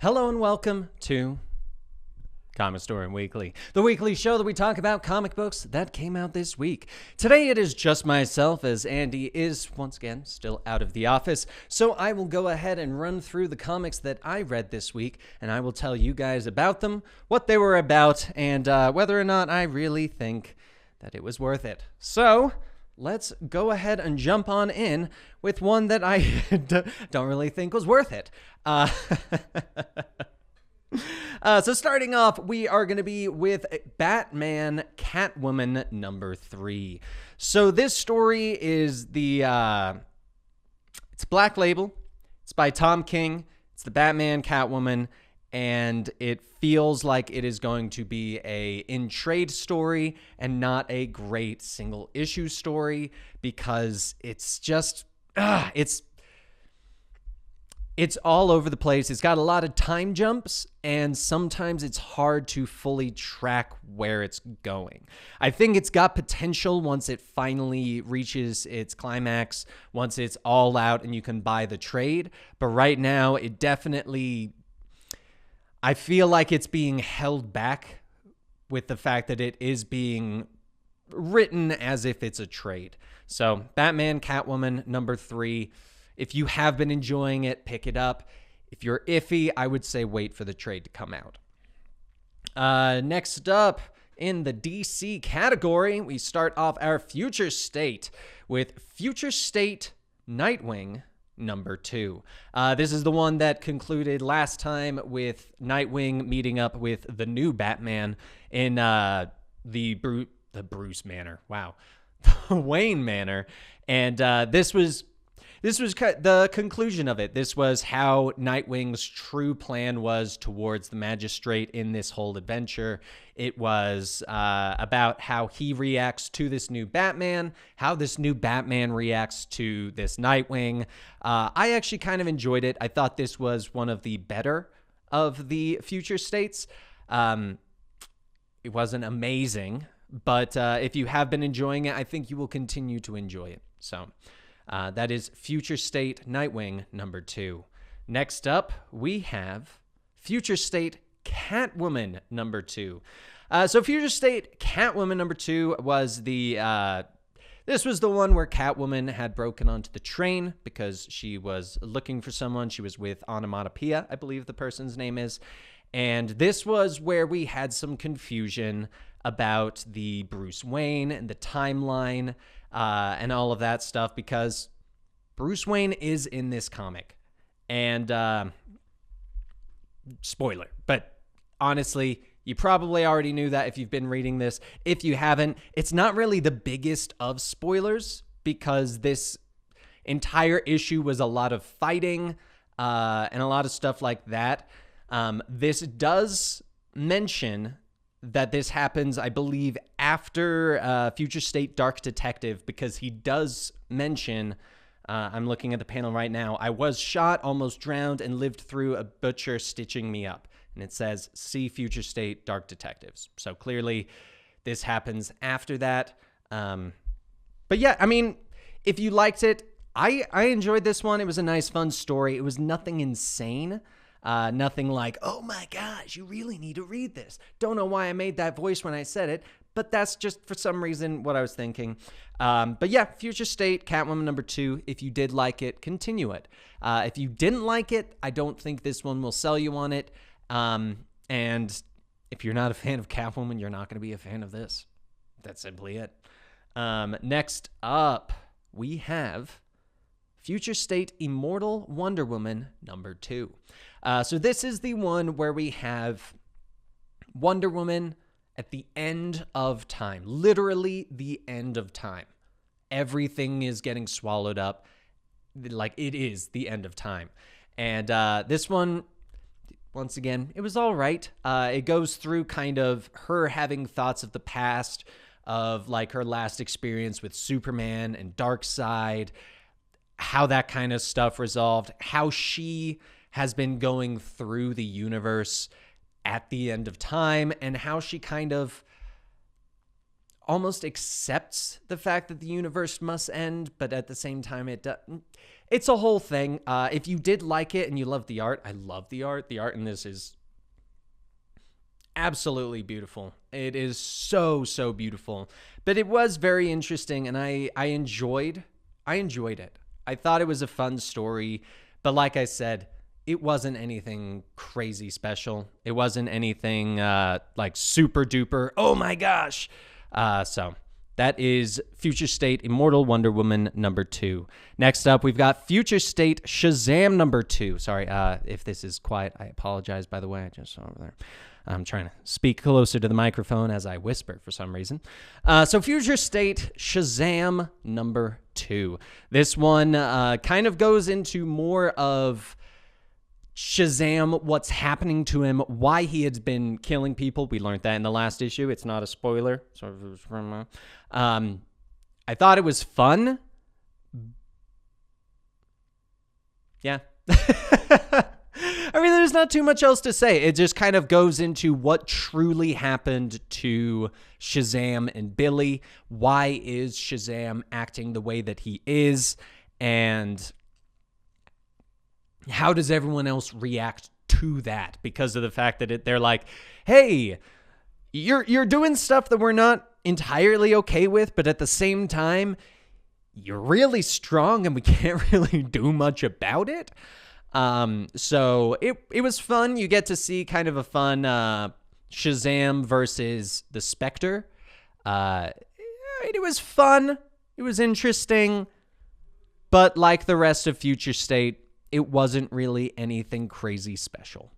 Hello and welcome to Comicstorian Weekly, the weekly show that we talk about comic books that came out this week. Today it is just myself, as Andy is, once again, still out of the office, so I will go ahead and run through the comics that I read this week, and I will tell you guys about them, what they were about, and whether or not I really think that it was worth it. So let's go ahead and jump on in with one that I don't really think was worth it. So starting off, we are going to be with Batman Catwoman number 3. So this story is it's Black Label. It's by Tom King. It's the Batman Catwoman, and it feels like it is going to be a in-trade story and not a great single issue story because it's just it's all over the place. It's got a lot of time jumps, and sometimes it's hard to fully track where it's going. I think it's got potential once it finally reaches its climax, once it's all out and you can buy the trade. But right now, it definitely, I feel like it's being held back with the fact that it is being written as if it's a trade. So Batman Catwoman number 3. If you have been enjoying it, pick it up. If you're iffy, I would say wait for the trade to come out. Next up, in the DC category, we start off our Future State with Future State Nightwing number 2. This is the one that concluded last time with Nightwing meeting up with the new Batman in the Bruce Manor. Wow. The Wayne Manor. And this was the conclusion of it. This was how Nightwing's true plan was towards the Magistrate in this whole adventure. It was about how he reacts to this new Batman, how this new Batman reacts to this Nightwing. I actually kind of enjoyed it. I thought this was one of the better of the Future States. It wasn't amazing, but if you have been enjoying it, I think you will continue to enjoy it. So that is Future State Nightwing number 2. Next up, we have Future State Catwoman number 2. So Future State Catwoman number 2 was this was the one where Catwoman had broken onto the train because she was looking for someone. She was with Onomatopoeia, I believe the person's name is. And this was where we had some confusion about the Bruce Wayne and the timeline and all of that stuff, because Bruce Wayne is in this comic. And spoiler, but honestly, you probably already knew that if you've been reading this. If you haven't, it's not really the biggest of spoilers because this entire issue was a lot of fighting and a lot of stuff like that. This does mention that this happens, I believe, after Future State Dark Detective, because he does mention, I'm looking at the panel right now, I was shot, almost drowned, and lived through a butcher stitching me up. And it says, see Future State Dark Detectives. So clearly this happens after that. But yeah, I mean, if you liked it, I enjoyed this one. It was a nice, fun story. It was nothing insane. Nothing like, oh my gosh, you really need to read this. Don't know why I made that voice when I said it, but that's just for some reason what I was thinking. But yeah, Future State Catwoman number 2. If you did like it, continue it. If you didn't like it, I don't think this one will sell you on it. And if you're not a fan of Catwoman, you're not going to be a fan of this. That's simply it. Next up, we have Future State Immortal Wonder Woman number 2. So this is the one where we have Wonder Woman at the end of time, literally the end of time. Everything is getting swallowed up. Like, it is the end of time. And this one, once again, it was all right. It goes through kind of her having thoughts of the past, of like her last experience with Superman and Darkseid, how that kind of stuff resolved, how she has been going through the universe at the end of time, and how she kind of almost accepts the fact that the universe must end, but at the same time it doesn't. it's a whole thing. If you did like it and you love the art, I love the art. The art in this is absolutely beautiful. It is so, so beautiful. But it was very interesting, and I enjoyed it. I thought it was a fun story, but like I said, it wasn't anything crazy special. It wasn't anything like super duper, oh my gosh. So that is Future State Immortal Wonder Woman number 2. Next up, we've got Future State Shazam number 2. Sorry, if this is quiet, I apologize, by the way. I just saw over there. I'm trying to speak closer to the microphone as I whisper for some reason. So Future State Shazam number 2. This one kind of goes into more of Shazam, what's happening to him, why he had been killing people. We learned that in the last issue. It's not a spoiler. I thought it was fun. Yeah. I mean, there's not too much else to say. It just kind of goes into what truly happened to Shazam and Billy. Why is Shazam acting the way that he is? And how does everyone else react to that? Because of the fact that they're like, hey, you're doing stuff that we're not entirely okay with, but at the same time, you're really strong and we can't really do much about it. So it was fun. You get to see kind of a fun Shazam versus the Spectre. It was fun. It was interesting. But like the rest of Future State, it wasn't really anything crazy special.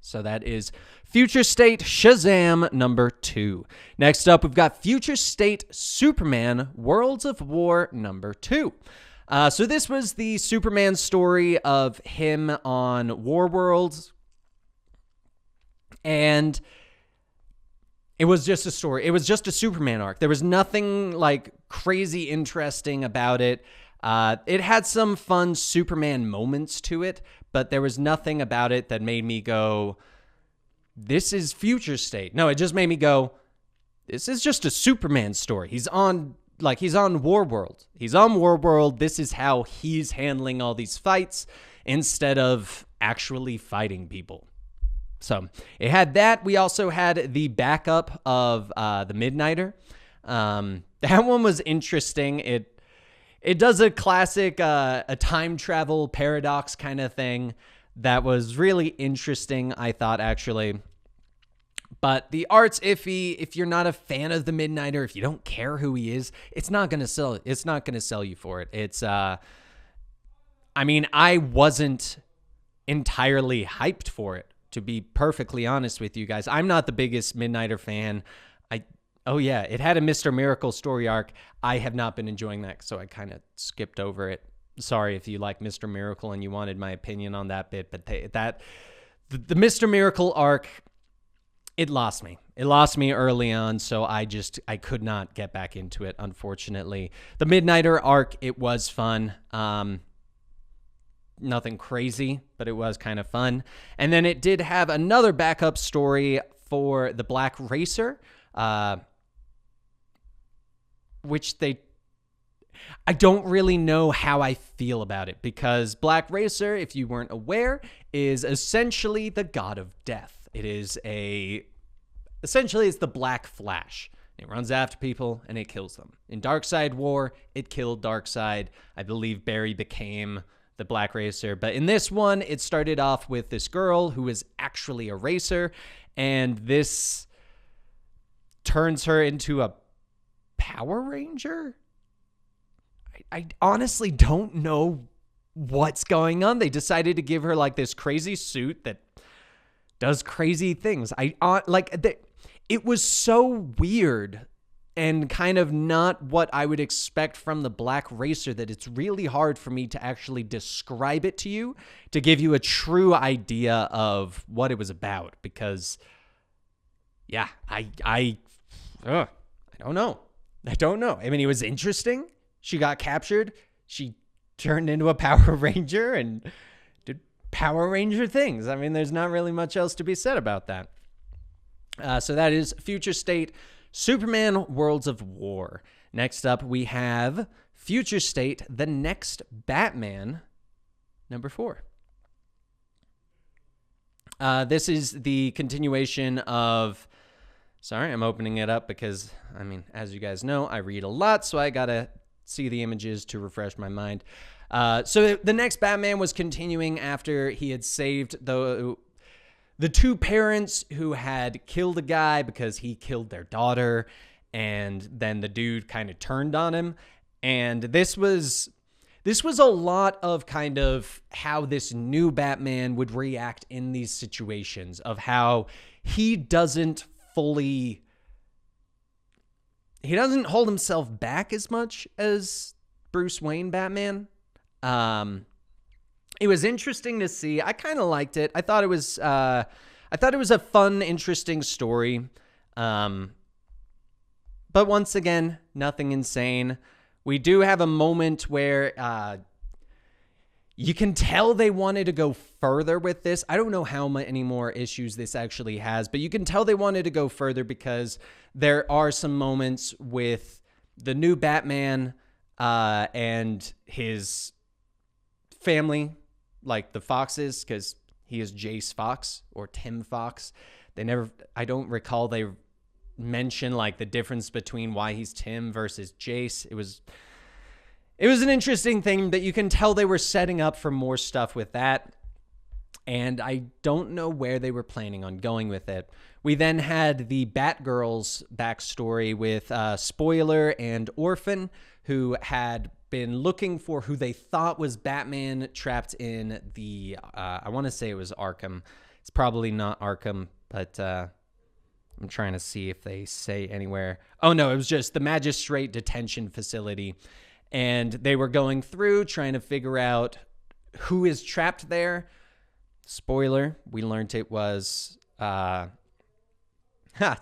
So that is Future State Shazam number 2. Next up, we've got Future State Superman Worlds of War number 2. So this was the Superman story of him on War Worlds. And it was just a story. It was just a Superman arc. There was nothing like crazy interesting about it. It had some fun Superman moments to it, but there was nothing about it that made me go, this is Future State. No, it just made me go, this is just a Superman story. He's on War World. He's on War World. This is how he's handling all these fights instead of actually fighting people. So it had that. We also had the backup of the Midnighter. That one was interesting. It does a classic a time travel paradox kind of thing that was really interesting, I thought, actually. But the art's iffy. If you're not a fan of the Midnighter, if you don't care who he is, it's not going to sell. It's not going to sell you for it. It's I mean, I wasn't entirely hyped for it, to be perfectly honest with you guys. I'm not the biggest Midnighter fan. Oh yeah, it had a Mr. Miracle story arc. I have not been enjoying that, so I kind of skipped over it. Sorry if you like Mr. Miracle and you wanted my opinion on that bit, but the Mr. Miracle arc, it lost me. It lost me early on, so I could not get back into it, unfortunately. The Midnighter arc, it was fun. Nothing crazy, but it was kind of fun. And then it did have another backup story for the Black Racer, which I don't really know how I feel about it, because Black Racer, if you weren't aware, is essentially the god of death. Essentially it's the Black Flash. It runs after people and it kills them. In Darkseid War, it killed Darkseid. I believe Barry became the Black Racer. But in this one, it started off with this girl who is actually a racer, and this turns her into a Power Ranger? I honestly don't know what's going on. They decided to give her like this crazy suit that does crazy things. It was so weird and kind of not what I would expect from the Black Racer that it's really hard for me to actually describe it to you, to give you a true idea of what it was about, because yeah, I don't know. I mean, it was interesting. She got captured. She turned into a Power Ranger and did Power Ranger things. I mean, there's not really much else to be said about that. So that is Future State Superman Worlds of War. Next up, we have Future State, The Next Batman, number 4. This is the continuation of... Sorry, I'm opening it up because, I mean, as you guys know, I read a lot, so I gotta see the images to refresh my mind. So The Next Batman was continuing after he had saved the 2 parents who had killed a guy because he killed their daughter, and then the dude kind of turned on him. And this was a lot of kind of how this new Batman would react in these situations, of how he doesn't hold himself back as much as Bruce Wayne Batman. It was interesting to see. I kind of liked it. I thought it was a fun, interesting story. But once again, nothing insane. We do have a moment where you can tell they wanted to go further with this. I don't know how many more issues this actually has, but you can tell they wanted to go further because there are some moments with the new Batman and his family, like the Foxes, because he is Jace Fox or Tim Fox. I don't recall they mention like the difference between why he's Tim versus Jace. It was an interesting thing that you can tell they were setting up for more stuff with that. And I don't know where they were planning on going with it. We then had the Batgirl's backstory with Spoiler and Orphan, who had been looking for who they thought was Batman trapped in the, I want to say it was Arkham. It's probably not Arkham, but I'm trying to see if they say anywhere. Oh, no, it was just the Magistrate Detention Facility. And they were going through trying to figure out who is trapped there. Spoiler, we learned it was...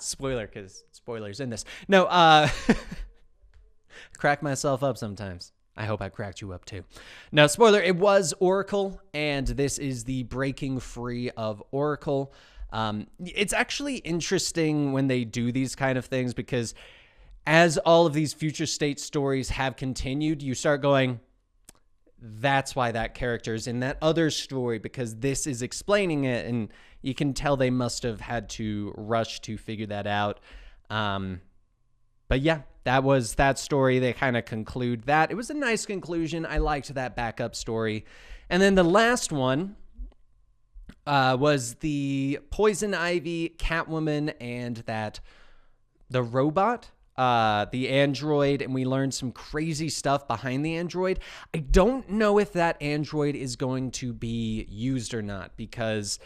spoiler, because spoilers in this. No, crack myself up sometimes. I hope I cracked you up too. No, spoiler, it was Oracle, and this is the breaking free of Oracle. It's actually interesting when they do these kind of things, because as all of these future state stories have continued, you start going, that's why that character is in that other story, because this is explaining it, and you can tell they must have had to rush to figure that out. But yeah, that was that story. They kind of conclude that. It was a nice conclusion. I liked that backup story. And then the last one was the Poison Ivy, Catwoman, and the robot, the android, and we learned some crazy stuff behind the android. I don't know if that android is going to be used or not, because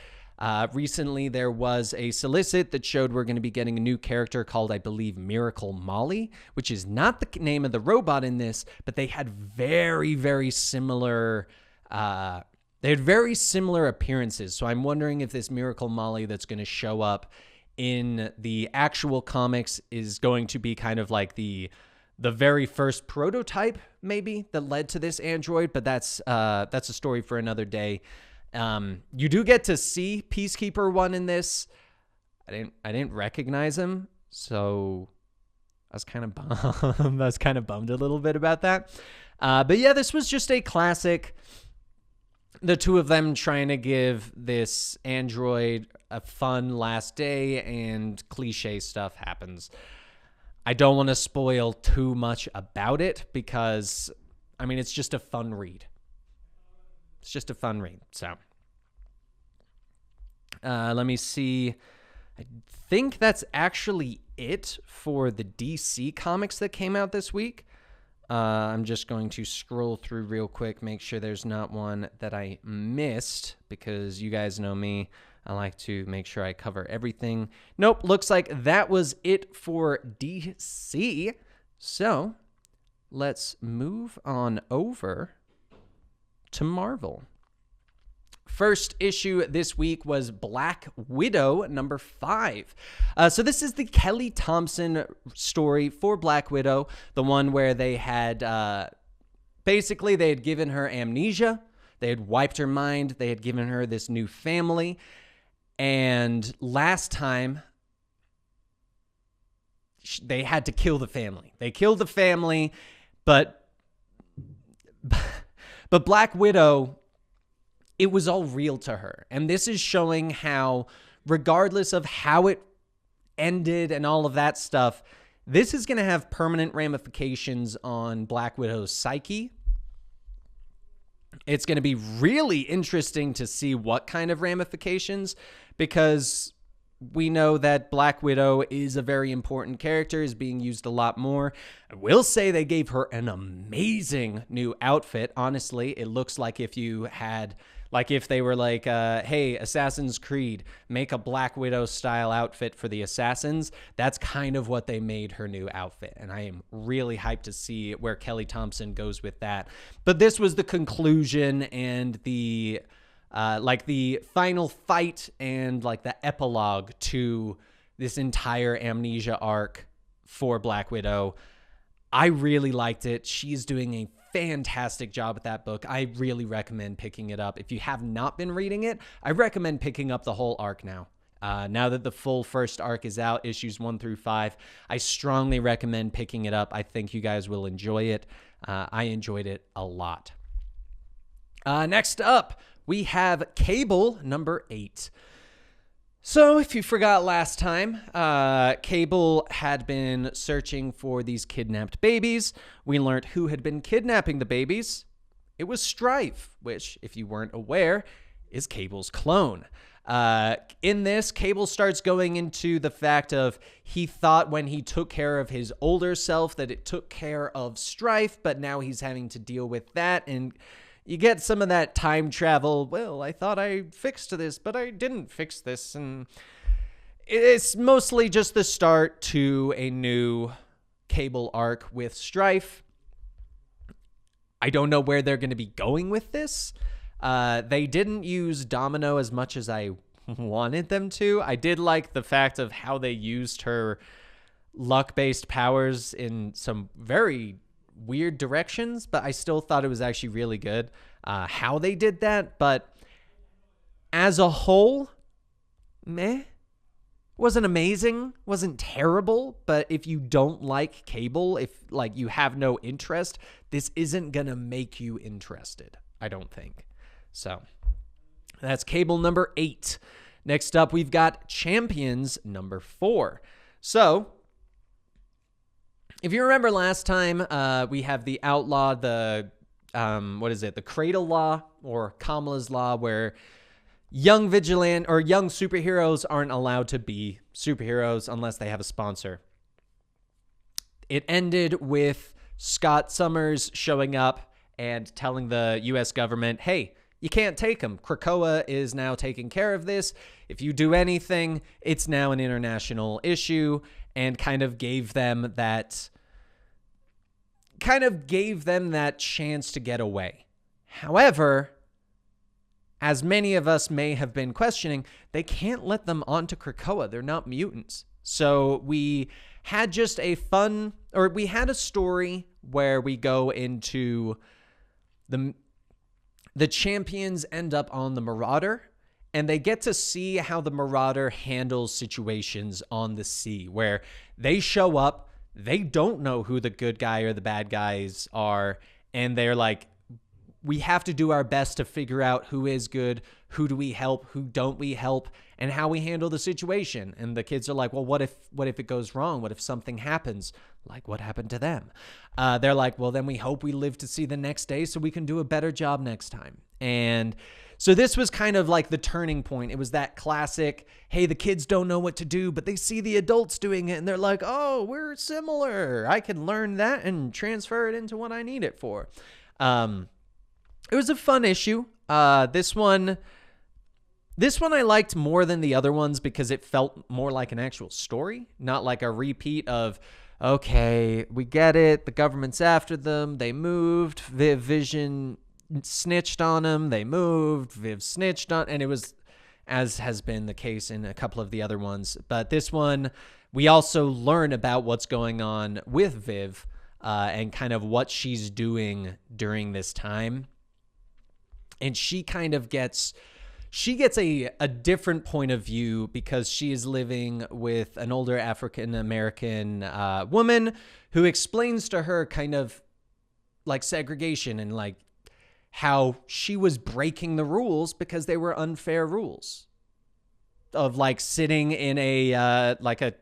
recently there was a solicit that showed we're going to be getting a new character called, I believe, Miracle Molly, which is not the name of the robot in this, but they had very, very similar... they had very similar appearances, so I'm wondering if this Miracle Molly that's going to show up in the actual comics is going to be kind of like the very first prototype, maybe, that led to this android, but that's a story for another day. You do get to see Peacekeeper 1 in this. I didn't recognize him, so I was kind of bummed. I was kind of bummed a little bit about that. But yeah, this was just a classic. The two of them trying to give this android a fun last day, and cliche stuff happens. I don't want to spoil too much about it because, I mean, it's just a fun read. It's just a fun read. So, let me see. I think that's actually it for the DC comics that came out this week. I'm just going to scroll through real quick, make sure there's not one that I missed, because you guys know me. I like to make sure I cover everything. Nope, looks like that was it for DC. So, let's move on over to Marvel. First issue this week was Black Widow number 5. So this is the Kelly Thompson story for Black Widow, the one where they had, basically they had given her amnesia, they had wiped her mind, they had given her this new family, and last time they had to kill the family. They killed the family, but But Black Widow, it was all real to her. And this is showing how, regardless of how it ended and all of that stuff, this is going to have permanent ramifications on Black Widow's psyche. It's going to be really interesting to see what kind of ramifications, because we know that Black Widow is a very important character, is being used a lot more. I will say they gave her an amazing new outfit. Honestly, it looks like if you had, like if they were like, hey, Assassin's Creed, make a Black Widow style outfit for the Assassins. That's kind of what they made her new outfit. And I am really hyped to see where Kelly Thompson goes with that. But this was the conclusion and the like the final fight and like the epilogue to this entire Amnesia arc for Black Widow. I really liked it. She's doing a fantastic job with that book. I really recommend picking it up. If you have not been reading it, I recommend picking up the whole arc now. Now that the full first arc is out, issues 1 through 5, I strongly recommend picking it up. I think you guys will enjoy it. I enjoyed it a lot. Next up, we have Cable number 8. So if you forgot last time, Cable had been searching for these kidnapped babies. We learned who had been kidnapping the babies. It was Strife, which, if you weren't aware, is Cable's clone. In this, Cable starts going into the fact of he thought when he took care of his older self that it took care of Strife, but now he's having to deal with that, and you get some of that time travel. Well, I thought I fixed this, but I didn't fix this. And it's mostly just the start to a new Cable arc with Strife. I don't know where they're going to be going with this. They didn't use Domino as much as I wanted them to. I did like the fact of how they used her luck-based powers in some very weird directions, but I still thought it was actually really good how they did that. But as a whole, meh. Wasn't amazing, wasn't terrible, but if you don't like Cable, if like you have no interest, this isn't gonna make you interested, I don't think. So that's Cable number 8. Next up, we've got Champions number 4. So if you remember last time, we have the Outlaw, the, the Cradle Law or Kamala's Law, where young vigilant or young superheroes aren't allowed to be superheroes unless they have a sponsor. It ended with Scott Summers showing up and telling the U.S. government, hey, you can't take them. Krakoa is now taking care of this. If you do anything, it's now an international issue, and kind of gave them that chance to get away. However, as many of us may have been questioning, they can't let them onto Krakoa. They're not mutants. So we had just a story where we go into the champions end up on the Marauder, and they get to see how the Marauder handles situations on the sea, where they show up, they don't know who the good guy or the bad guys are, and they're like, we have to do our best to figure out who is good, who do we help, who don't we help, and how we handle the situation. And the kids are like, well, what if it goes wrong? What if something happens? Like what happened to them? They're like, well, then we hope we live to see the next day so we can do a better job next time. And so this was kind of like the turning point. It was that classic, hey, the kids don't know what to do, but they see the adults doing it, and they're like, oh, we're similar. I can learn that and transfer it into what I need it for. It was a fun issue. This one I liked more than the other ones because it felt more like an actual story, not like a repeat of, okay, we get it. The government's after them. They moved. Vision snitched on them. They moved. Viv snitched on, and it was, as has been the case in a couple of the other ones. But this one, we also learn about what's going on with Viv and kind of what she's doing during this time. And she kind of gets a different point of view because she is living with an older African-American woman who explains to her kind of like segregation and like how she was breaking the rules because they were unfair rules of like sitting in a like a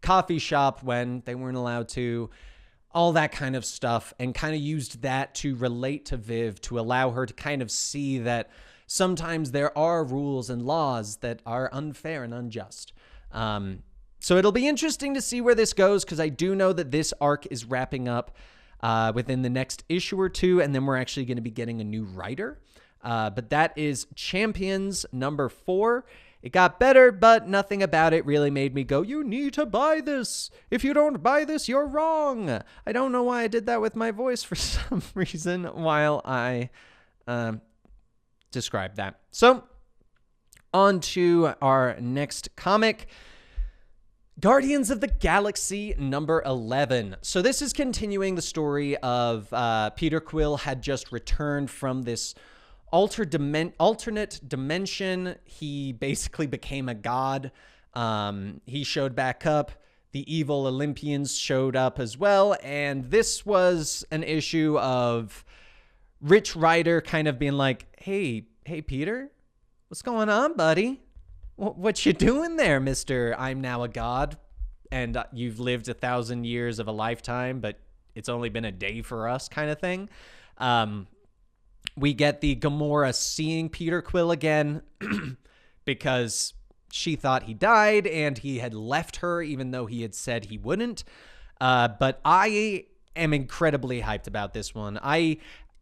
coffee shop when they weren't allowed to, all that kind of stuff, and kind of used that to relate to Viv, to allow her to kind of see that sometimes there are rules and laws that are unfair and unjust. So it'll be interesting to see where this goes, because I do know that this arc is wrapping up within the next issue or two, and then we're actually going to be getting a new writer. But that is Champions number 4. It got better, but nothing about it really made me go, you need to buy this. If you don't buy this, you're wrong. I don't know why I did that with my voice for some reason while I described that. So, on to our next comic. Guardians of the Galaxy number 11. So this is continuing the story of Peter Quill had just returned from this alternate dimension. He basically became a god. He showed back up. The evil Olympians showed up as well. And this was an issue of Rich Rider kind of being like, hey, Peter, what's going on, buddy? What you doing there, Mr. I'm now a god, and you've lived 1,000 years of a lifetime, but it's only been a day for us kind of thing. We get the Gamora seeing Peter Quill again because she thought he died and he had left her, even though he had said he wouldn't. But I am incredibly hyped about this one.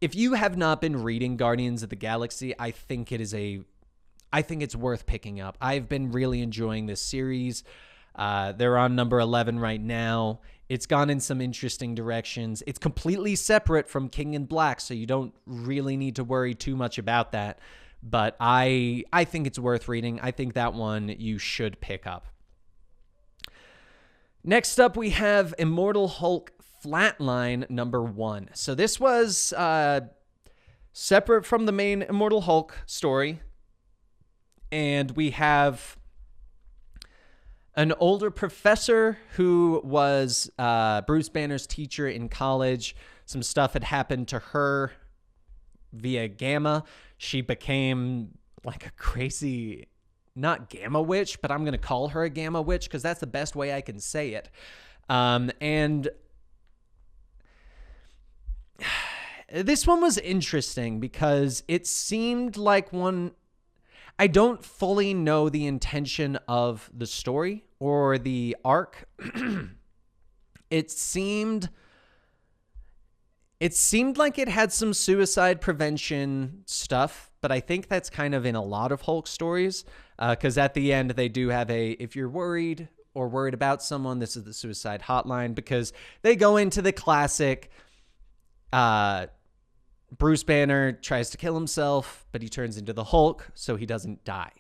If you have not been reading Guardians of the Galaxy, I think it's worth picking up. I've been really enjoying this series. They're on number 11 right now. It's gone in some interesting directions. It's completely separate from King in Black, so you don't really need to worry too much about that. But I think it's worth reading. I think that one you should pick up. Next up, we have Immortal Hulk Flatline number 1. So this was separate from the main Immortal Hulk story. And we have an older professor who was Bruce Banner's teacher in college. Some stuff had happened to her via Gamma. She became like a crazy, not Gamma Witch, but I'm going to call her a Gamma Witch because that's the best way I can say it. And this one was interesting because it seemed like one... I don't fully know the intention of the story or the arc. It seemed like it had some suicide prevention stuff, but I think that's kind of in a lot of Hulk stories, because at the end they do have if you're worried or worried about someone, this is the suicide hotline, because they go into the classic Bruce Banner tries to kill himself, but he turns into the Hulk, so he doesn't die,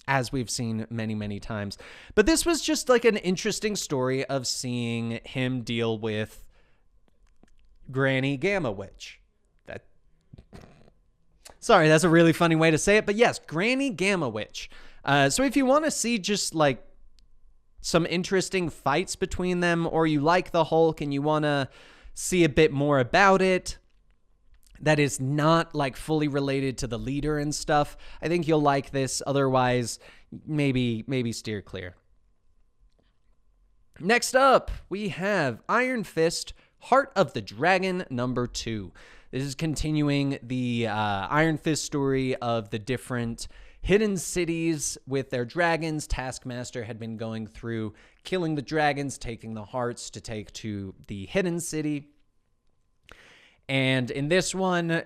as we've seen many, many times. But this was just like an interesting story of seeing him deal with Granny Gamma Witch. Sorry, that's a really funny way to say it, but yes, Granny Gamma Witch. So if you want to see just like some interesting fights between them, or you like the Hulk and you want to see a bit more about it, that is not like fully related to the leader and stuff, I think you'll like this. Otherwise, maybe steer clear. Next up, we have Iron Fist, Heart of the Dragon number 2. This is continuing the Iron Fist story of the different hidden cities with their dragons. Taskmaster had been going through killing the dragons, taking the hearts to take to the hidden city. And in this one's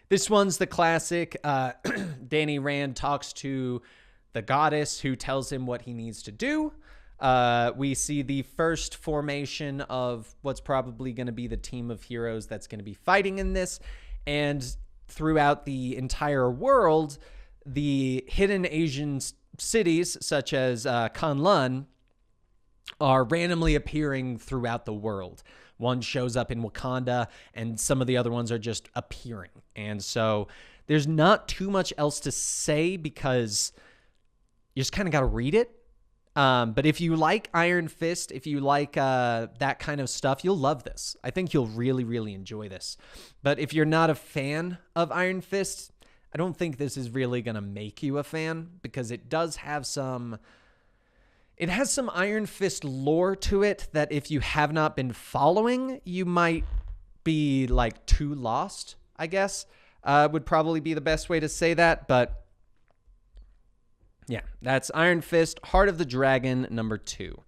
the classic. Danny Rand talks to the goddess who tells him what he needs to do. We see the first formation of what's probably going to be the team of heroes that's going to be fighting in this. And throughout the entire world, the hidden Asian cities, such as Kunlun, are randomly appearing throughout the world. One shows up in Wakanda, and some of the other ones are just appearing. And so there's not too much else to say because you just kind of got to read it. But if you like Iron Fist, if you like that kind of stuff, you'll love this. I think you'll really, really enjoy this. But if you're not a fan of Iron Fist, I don't think this is really going to make you a fan, because it does have some... It has some Iron Fist lore to it that if you have not been following, you might be like too lost, I guess. Would probably be the best way to say that, but... Yeah, that's Iron Fist, Heart of the Dragon, number 2.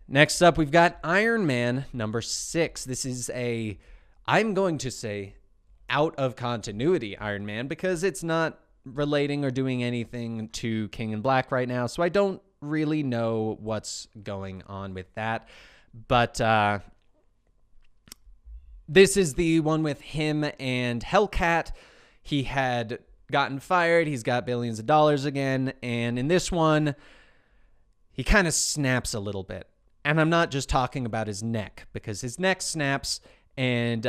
Next up, we've got Iron Man, number 6. This is a, I'm going to say, out of continuity Iron Man, because it's not relating or doing anything to King in Black right now, so I don't really know what's going on with that. But this is the one with him and Hellcat. He had gotten fired. He's got billions of dollars again. And in this one, he kind of snaps a little bit. And I'm not just talking about his neck, because his neck snaps and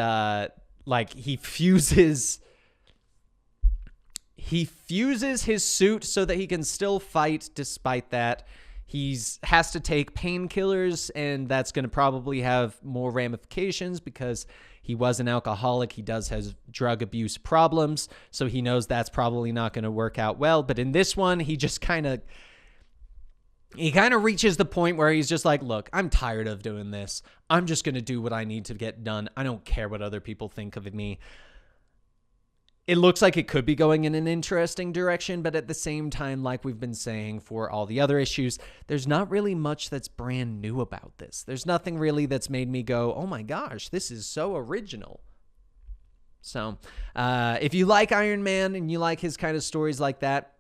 like he fuses his suit so that he can still fight despite that. He has to take painkillers, and that's going to probably have more ramifications because he was an alcoholic. He does have drug abuse problems, so he knows that's probably not going to work out well. But in this one, he just kind of reaches the point where he's just like, look, I'm tired of doing this. I'm just going to do what I need to get done. I don't care what other people think of me. It looks like it could be going in an interesting direction, but at the same time, like we've been saying for all the other issues, there's not really much that's brand new about this. There's nothing really that's made me go, oh my gosh, this is so original. So if you like Iron Man and you like his kind of stories like that,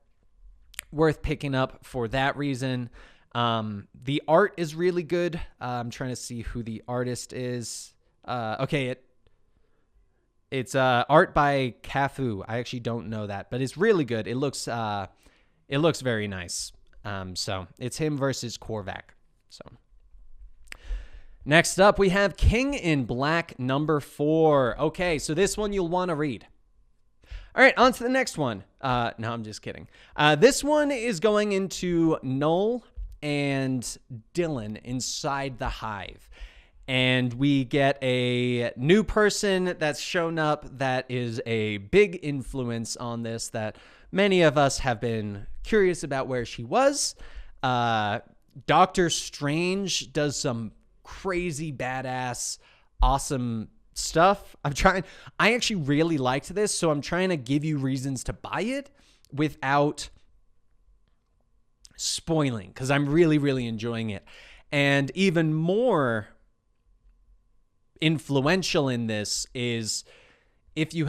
worth picking up for that reason. The art is really good. I'm trying to see who the artist is. Okay, it's art by Cafu. I actually don't know that, but it's really good. It looks very nice. So it's him versus Korvac. So next up, we have King in Black number 4. Okay, so this one you'll want to read. All right, on to the next one. No, I'm just kidding. This one is going into Null and Dylan inside the Hive. And we get a new person that's shown up that is a big influence on this, that many of us have been curious about where she was. Doctor Strange does some crazy, badass, awesome stuff. I actually really liked this, so I'm trying to give you reasons to buy it without spoiling, because I'm really, really enjoying it. And even more influential in this is, if you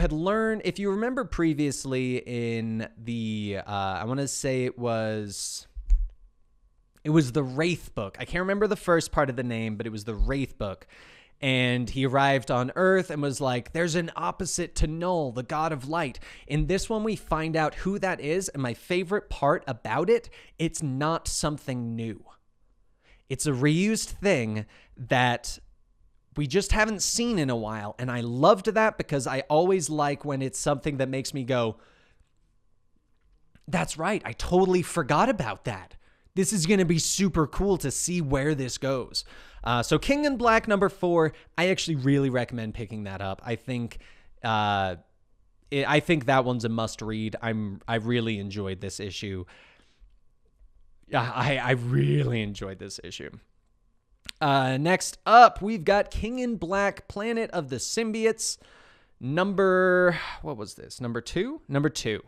remember previously in the I want to say it was the Wraith book. I can't remember the first part of the name, but it was the Wraith book. And he arrived on Earth and was like, there's an opposite to Null, the god of light. In this one, we find out who that is. And my favorite part about it, it's not something new. It's a reused thing that we just haven't seen in a while. And I loved that, because I always like when it's something that makes me go, that's right, I totally forgot about that. This is going to be super cool to see where this goes. So King in Black number 4, I actually really recommend picking that up. I think that one's a must read. I really enjoyed this issue. I really enjoyed this issue. Next up, we've got King in Black, Planet of the Symbiotes, what was this? Number 2? Number 2.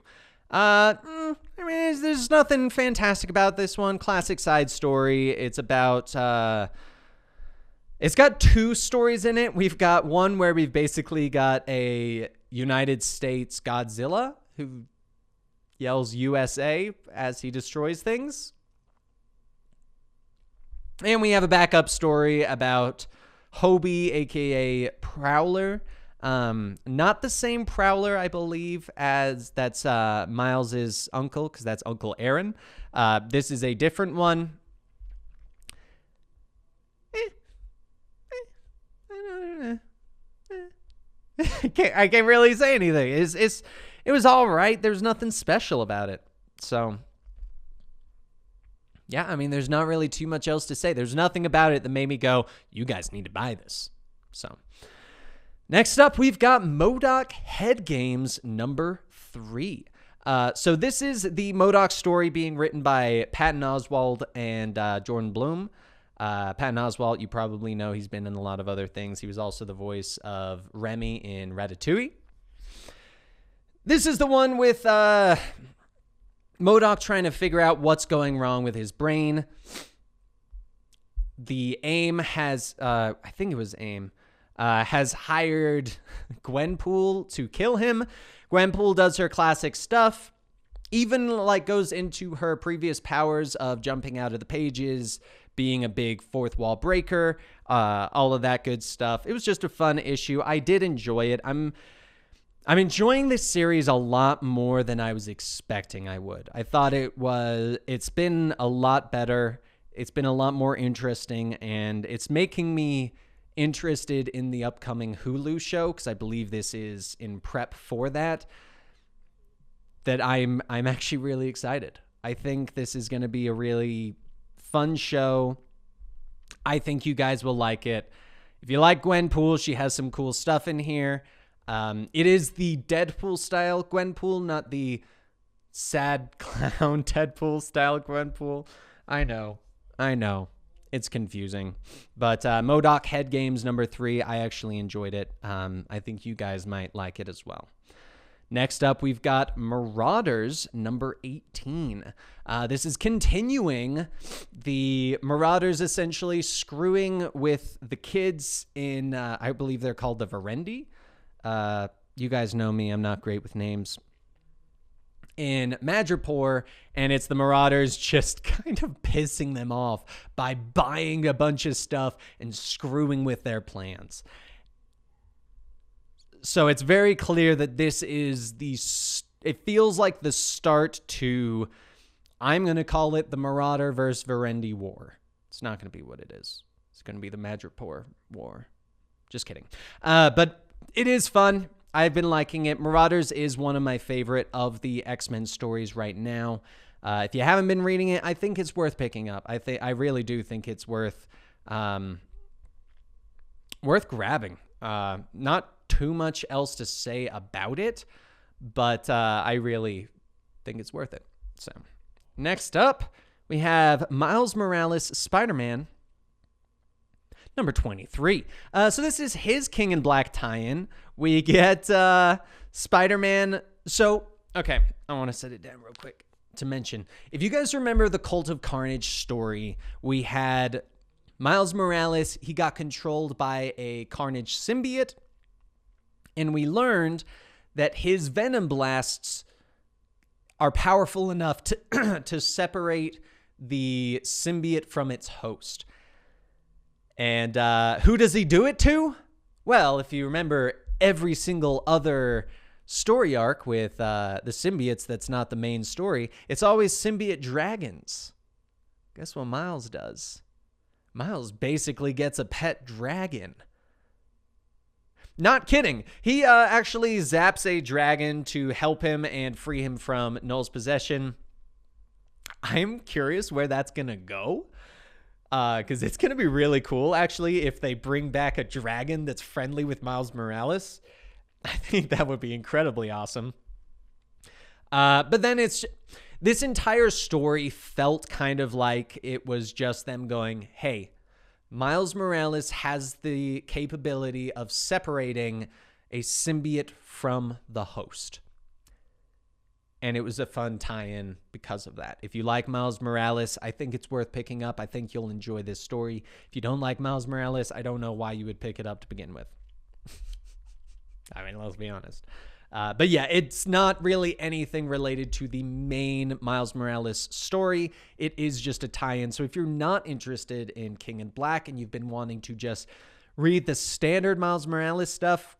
I mean, there's nothing fantastic about this one. Classic side story. It's about, it's got 2 stories in it. We've got one where we've basically got a United States Godzilla who yells USA as he destroys things. And we have a backup story about Hobie, a.k.a. Prowler. Not the same Prowler, I believe, as that's Miles' uncle, because that's Uncle Aaron. This is a different one. I can't really say anything. It was all right. There's nothing special about it. So, Yeah, I mean, there's not really too much else to say. There's nothing about it that made me go, you guys need to buy this. So, next up, we've got M.O.D.O.K. Head Games number 3. So this is the M.O.D.O.K. story being written by Patton Oswalt and Jordan Bloom. Patton Oswalt, you probably know, he's been in a lot of other things. He was also the voice of Remy in Ratatouille. This is the one with M.O.D.O.K. trying to figure out what's going wrong with his brain. The AIM has, I think it was AIM, has hired Gwenpool to kill him. Gwenpool does her classic stuff, even like goes into her previous powers of jumping out of the pages, being a big fourth wall breaker, all of that good stuff. It was just a fun issue. I did enjoy it. I'm enjoying this series a lot more than I was expecting I would. I thought it's been a lot better. It's been a lot more interesting, and it's making me interested in the upcoming Hulu show, because I believe this is in prep for that I'm actually really excited. I think this is going to be a really fun show. I think you guys will like it. If you like Gwenpool, she has some cool stuff in here. It is the Deadpool style Gwenpool, not the sad clown Deadpool style Gwenpool. I know. It's confusing. But M.O.D.O.K. Head Games number 3, I actually enjoyed it. I think you guys might like it as well. Next up, we've got Marauders number 18. This is continuing the Marauders essentially screwing with the kids in, I believe they're called the Verendi. You guys know me, I'm not great with names. In Madripoor, and it's the Marauders just kind of pissing them off by buying a bunch of stuff and screwing with their plans. So it's very clear that this is it feels like the start to, I'm going to call it the Marauder versus Verendi War. It's not going to be what it is. It's going to be the Madripoor War. Just kidding. But it is fun. I've been liking it. Marauders is one of my favorite of the X-Men stories right now. If you haven't been reading it, I think it's worth picking up. I really do think it's worth grabbing. Not too much else to say about it, but I really think it's worth it. So, next up, we have Miles Morales Spider-Man number 23. So this is his King in Black tie-in. We get Spider-Man. So, okay, I want to set it down real quick to mention. If you guys remember the Cult of Carnage story, we had Miles Morales. He got controlled by a Carnage symbiote, and we learned that his venom blasts are powerful enough to separate the symbiote from its host. And who does he do it to? Well, if you remember every single other story arc with the symbiotes that's not the main story, it's always symbiote dragons. Guess what Miles does? Miles basically gets a pet dragon. Not kidding. He actually zaps a dragon to help him and free him from Null's possession. I'm curious where that's going to go. Because it's going to be really cool, actually, if they bring back a dragon that's friendly with Miles Morales. I think that would be incredibly awesome. But then this entire story felt kind of like it was just them going, hey, Miles Morales has the capability of separating a symbiote from the host. And it was a fun tie-in because of that. If you like Miles Morales, I think it's worth picking up. I think you'll enjoy this story. If you don't like Miles Morales, I don't know why you would pick it up to begin with. I mean, let's be honest. But yeah, it's not really anything related to the main Miles Morales story. It is just a tie-in. So if you're not interested in King in Black and you've been wanting to just read the standard Miles Morales stuff,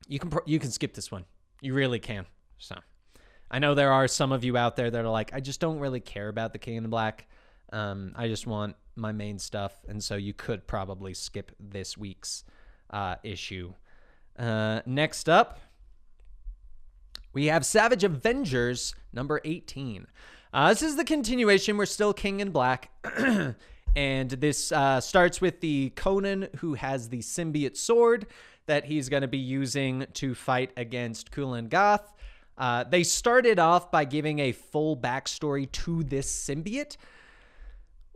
you can skip this one. You really can. So I know there are some of you out there that are like, I just don't really care about the King in Black. I just want my main stuff. And so you could probably skip this week's issue. Next up, we have Savage Avengers number 18. This is the continuation. We're still King in Black. And this starts with the Conan, who has the symbiote sword that he's going to be using to fight against Kulan Gath. They started off by giving a full backstory to this symbiote,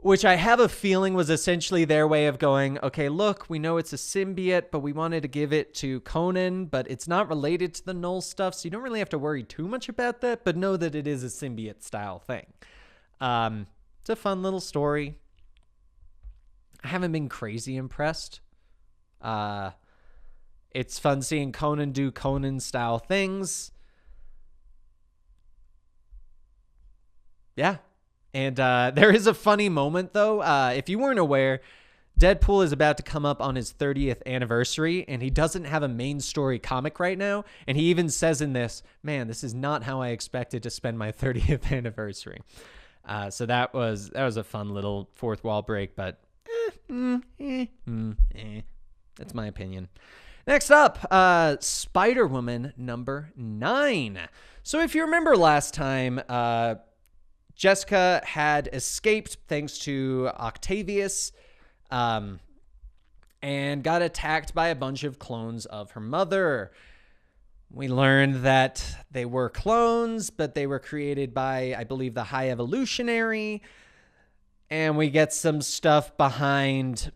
which I have a feeling was essentially their way of going, okay, look, we know it's a symbiote, but we wanted to give it to Conan, but it's not related to the Null stuff, so you don't really have to worry too much about that, but know that it is a symbiote-style thing. It's a fun little story. I haven't been crazy impressed. It's fun seeing Conan do Conan-style things. Yeah. And there is a funny moment, though. If you weren't aware, Deadpool is about to come up on his 30th anniversary, and he doesn't have a main story comic right now. And he even says in this, man, this is not how I expected to spend my 30th anniversary. So that was a fun little fourth wall break, but that's my opinion. Next up, Spider-Woman number 9. So if you remember last time, Jessica had escaped thanks to Octavius, and got attacked by a bunch of clones of her mother. We learned that they were clones, but they were created by, I believe, the High Evolutionary. And we get some stuff behind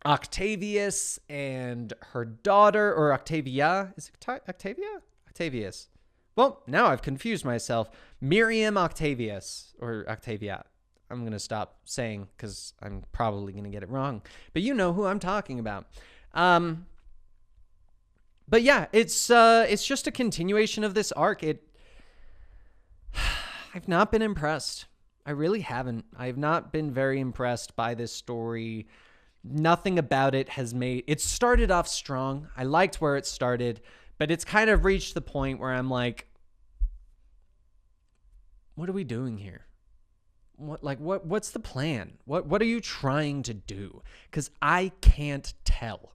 Octavius and her daughter, or Octavia. Is it Octavia? Octavius. Well, now I've confused myself. Miriam Octavius, or Octavia. I'm going to stop saying because I'm probably going to get it wrong. But you know who I'm talking about. But yeah, it's just a continuation of this arc. I've not been impressed. I really haven't. I've not been very impressed by this story. Nothing about it has made... It started off strong. I liked where it started, but it's kind of reached the point where I'm like, what are we doing here? What's the plan? What are you trying to do? Because I can't tell.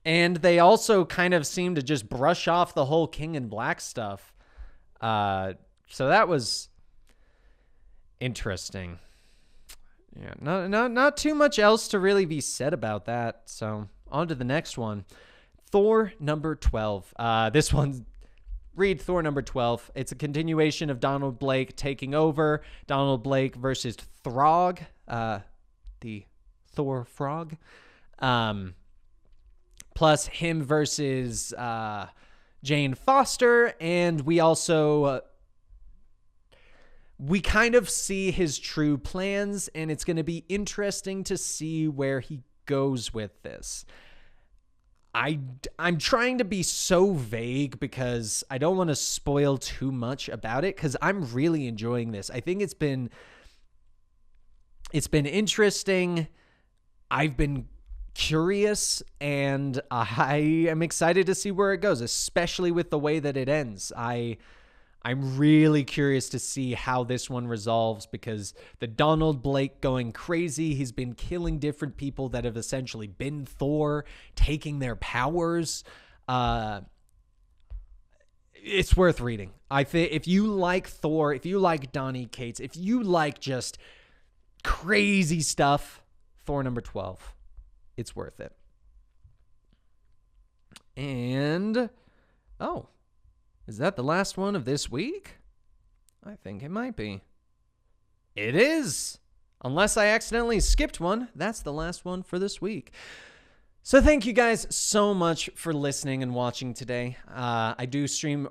And they also kind of seem to just brush off the whole King in Black stuff. So that was interesting. Yeah, not too much else to really be said about that. So on to the next one. Thor number 12. This one, read Thor number 12. It's a continuation of Donald Blake taking over. Donald Blake versus Throg, the Thor frog. Plus him versus Jane Foster. And we also... we kind of see his true plans, and it's going to be interesting to see where he goes with this. I'm trying to be so vague because I don't want to spoil too much about it, because I'm really enjoying this. I think it's been interesting. I've been curious, and I am excited to see where it goes, especially with the way that it ends. I'm really curious to see how this one resolves, because the Donald Blake going crazy, he's been killing different people that have essentially been Thor, taking their powers. It's worth reading. I think if you like Thor, if you like Donny Cates, if you like just crazy stuff, Thor number 12, it's worth it. And, oh, is that the last one of this week? I think it might be. It is. Unless I accidentally skipped one, that's the last one for this week. So thank you guys so much for listening and watching today. We do stream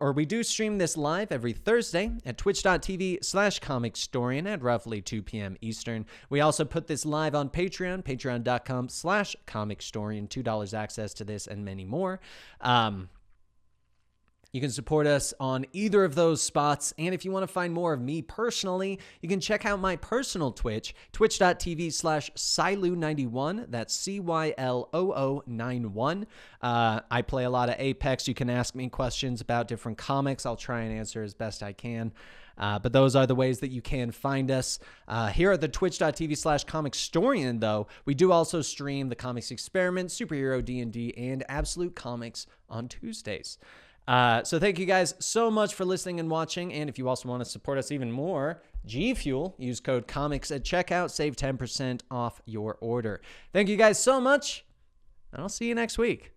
this live every Thursday at twitch.tv/Comicstorian at roughly 2 p.m. Eastern. We also put this live on Patreon, patreon.com/Comicstorian, $2 access to this and many more. You can support us on either of those spots. And if you want to find more of me personally, you can check out my personal Twitch, twitch.tv/Syloo91. That's CYLOO91. I play a lot of Apex. You can ask me questions about different comics. I'll try and answer as best I can. But those are the ways that you can find us. Here at the twitch.tv/Comicstorian, though, we do also stream the Comics Experiment, Superhero D&D, and Absolute Comics on Tuesdays. So thank you guys so much for listening and watching. And if you also want to support us even more, G Fuel, use code COMICS at checkout, save 10% off your order. Thank you guys so much, and I'll see you next week.